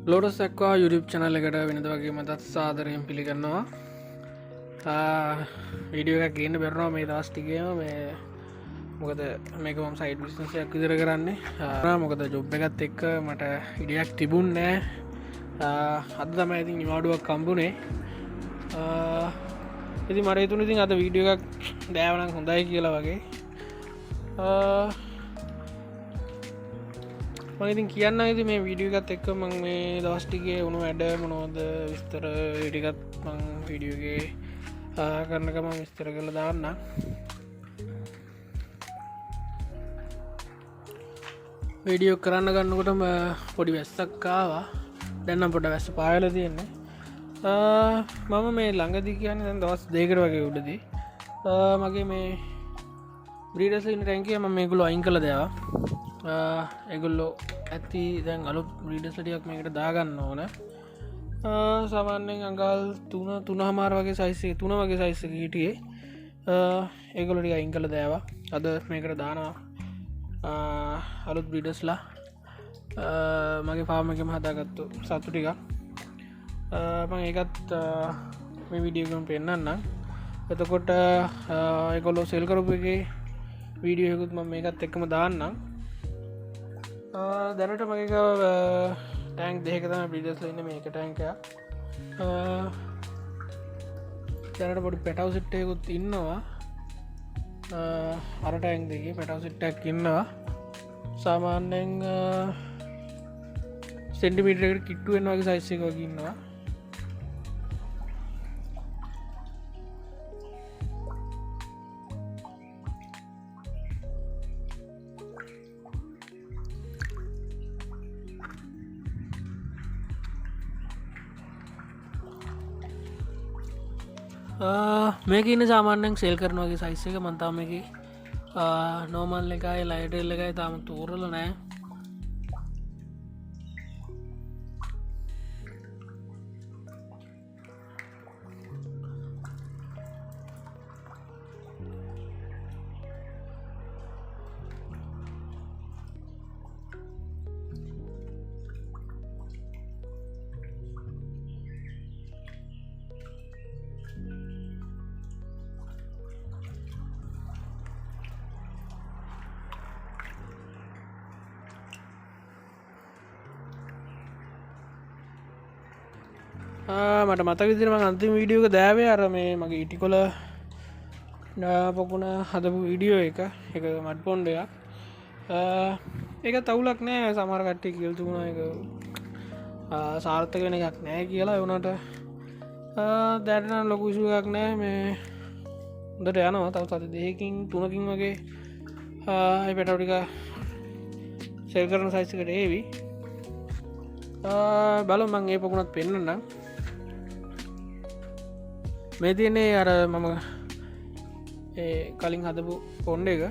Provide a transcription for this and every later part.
Lotus ඇක්වා YouTube channel එකට වෙනද වගේ මතත් සාදරයෙන් පිළිගන්නවා. වීඩියෝ එකක් ගන්න බැරනවා මේ දස්ටිකම මේ මොකද මේකම සයිඩ් විිස්නසයක් විදිර කරන්නේ මොකද ජොබ් එකත් එක්ක මට ඉඩියක් තිබුන් නෑ අද තම ඇති නිවාඩුවක් කම්බුණේ ඉති මර තුන ඉතින් අද වීඩියෝ එකක් දෑවනක් හොඳයි කියලා වගේ මගඉතින් කියන්න ඇති මේ වීඩියෝ එකත් එක්ක මං මේ දස්ටිගේ උුණු වැඩ මොනෝද විස්තර ඉටිකත් මං වීඩියෝගේ කරනකම විස්තර කළ දාන්න වීඩියෝ කරන්න ගන්නකොටම පොඩි වැස්සක්කාවා දැන්නම් පොඩ වැස්ස පායල තියෙන්නේ මම මේ ළඟදි කියන්න දවස් දෙකට වගේ උඩදී මගේ මේ බ්‍රීඩස්ලින් රැංකේ ම මේකුළු අයින් කළ දෙවා එගුල්ලෝ ඇති දැන් අලු බ්‍රීඩස්ලටියක් මේකට දාගන්න ඕන සාමාන්‍යෙන් අඟල් තුන හමාර වගේ සයිසේ තුන වගේ සයිස හිටියේ ඒගොලටි අයින් කළ දෑවා අද මේකට දානවා අලුත් බ්‍රීඩස්ලා මගේ පාමකම හදාගත්තු සත්තු ටික ඒකත් මේ විඩියගම් පෙන්න්න එතකොට එකොල්ලෝ සෙල්කරපුගේ වීඩියයකුත් ම මේකත් එක්කම දාන්නම් දැනට මගේක ටැන්ක් දෙකතම බිඩස්ල ඉන්න මේක ටැන්ක දැනට පොඩි පැටව් සිට්ටයකුත් ඉන්නවා අරටඇන් දෙගේ පැටව් සිට්ටක් ඉන්නවා සාමාන්‍යෙන් සෙන්ටිමීටරකට කිට්ටුවෙන් වගේ සයිස්සකක ඉන්නවා මේක ඉන්න සාමාන්‍යෙන් සෙල් කරනවාගේ සයිස්ස එක මන්තාම එක නෝමල් එකයි ලයිටල් එකයි තාම තෝරල නෑ මට මත විදිරම අන්තිම වීඩියෝක දෑවේ අර මේ මගේ ඉටිකොල පොකුණ හදපු විඩියෝ එක මට පොන්්ඩයක් ඒක තවුලක් නෑ සමරකට්ටි කියල්තුුණ එක සාර්ථක වෙන එකක් නෑ කියලා එවනට දැටන ලොකු විසුවක් නෑ මේ දට යනවා තව සති දෙකින් තුනකින් වගේ පෙටවටික සෙල් කරන සයිසිකට ඒවි බලු මං ඒ පොකුණත් පෙන්න්නම් මේ තියන්නේ අර මම කලින් හදපු පොන්්ඩ එක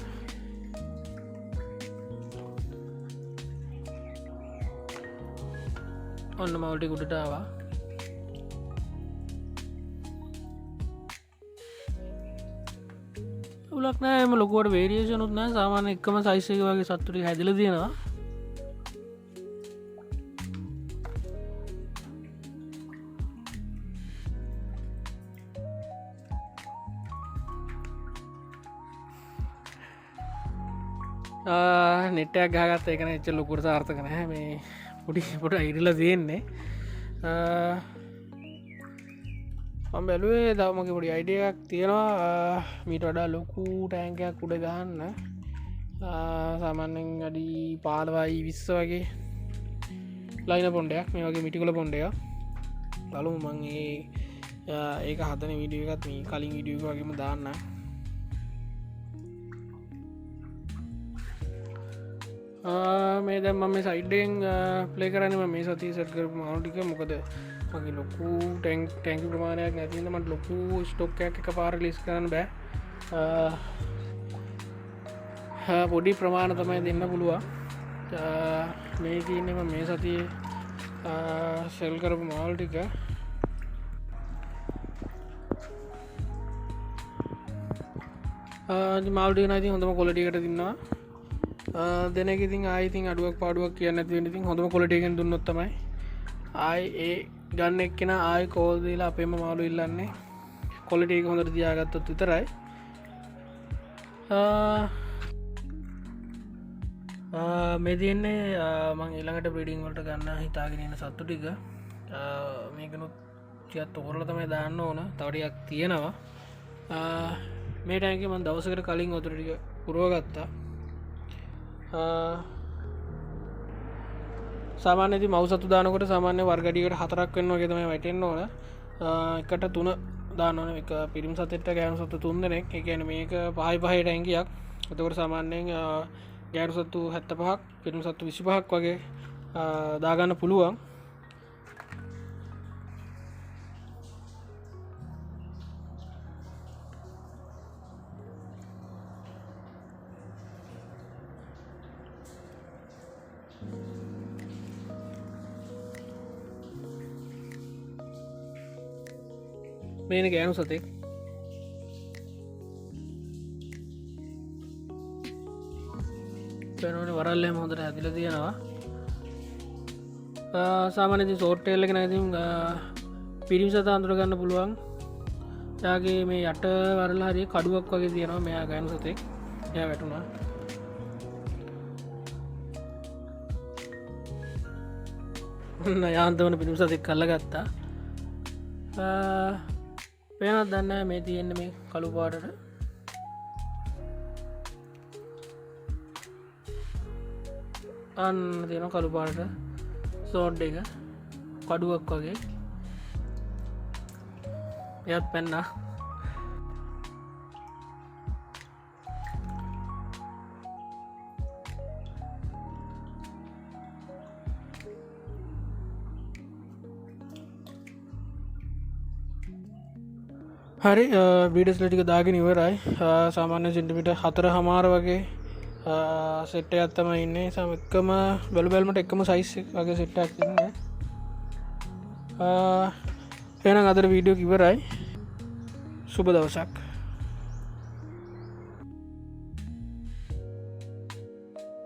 ඔන්න මවල්ටි කුටටාවා උලක් නෑම ලොකුවට වේරියේෂනුත් නෑ සාමාන එක්කම සයිසක වගේ සත්තුරි හැදිල තියෙනවා නෙට්ටයක් ගාගත්ත එකන එච්ච ලොකුට සාර්ථක නැහැ මේ පුඩි පොට ඉඩල තියෙන්නේ බැලුවේ දවමක පොඩි අයිඩියක් තියෙනවා මීට වඩා ලොකු ටෑන්කයක් උඩ ගහන්න සාමාන්‍යෙන් අඩි පාලවයි විස්ස වගේ ලයින පොන්ඩයක් මේ වගේ මිටිකොල පොන්ඩය බලු මංගේ ඒක හතන විඩිය එකත් මේ කලින් විඩියක වගේම දාන්න මේ දැම් මම සයිඩෙන් පලේ කරනම මේ සති සැත් කරපු මවටික මොකද මගේ ලොකු ටැන්කි ප්‍රමාණයක් නැතිනමට ලොකු ස්ටොක්කයක් එක පාර ලිස් කරන්න බෑ පොඩි ප්‍රමාණ තමයි දෙන්න පුළුවන් මේ තියනෙම මේ සතිය සෙල් කරපු මවල් ටික මල්ටික නති හොඳම කොලටිකට තින්නවා දෙනෙක ඉතින් ආයිතින් අඩුවක් පාඩුවක් කියන්න ඇති ඉතින් හොඳම කොලටගෙන් දුන්නොත්තමයි ආයි ඒ ගන්න එක්කෙන ආය කෝල්දීලා අපේම මාලු ඉල්ලන්නේ කොලිටේක හොඳට තියාගත්තොත් විතරයි. මේ තියන්නේ මං ඊළඟට බ්‍රීඩිං වලට ගන්න හිතාගෙනන්න සත්තු ටික මේකනුත් තියත් තෝරල තමයි දාන්න ඕන තවඩයක් තියෙනවා. මේ ටැන්ක මන් දවසකට කලින් ඔතුරටික පුරුවගත්තා. සාමාන්‍යති මවසතු දානකොට සාමාන්‍ය වර්ගඩියට 4ක් වෙන්නවා ගෙතම වැටෙන්න්න ඕන. එකට 3 දානන එක පිරිම් සතෙට ගෑනු සත්තු 3 දෙනෙක් එකන මේක පහයි පහයට ඇංගියක්. එතකොට සාමාන්‍යයෙන් ගෑනු සත්තු 75ක් පිරිම් සත්තු 25ක් වගේ දාගන්න පුළුවන්. මේන ගෑනු සතෙක් පෙනන වරල්ලම හොඳට ඇතිල තියෙනවා. සාමානති සෝට්ටෙල්ලක නැති පිරිම් සත අන්දුරගන්න පුළුවන්. යාගේ මේ යට වරලා හරි කඩුවක් වගේ තියෙනවා මෙයා ගෑනු සතෙක් ය වැටුණා. යාන්තවන පිරිම් සතෙක් කල්ල ගත්තා. පේනත් දන්න මේ තියෙන්න මේ කළු පාටට අන්න තියෙන කළු පාට සෝඩ් එක කඩුවක් වගේ එයත් පැන්නා. හරි බීඩස් ලටික දාගෙන ඉවරයි. සාමාන්‍ය සිටිමිට 4 හමාර වගේ සෙට්ට ඇත්තම ඉන්නේ සමක්කම බැලු බැල්මට එක්කම සයිස් වගේ සෙට්ටක් ඉන්න. එන අදර වීඩියෝ ඉවරයි. සුබ දවසක්.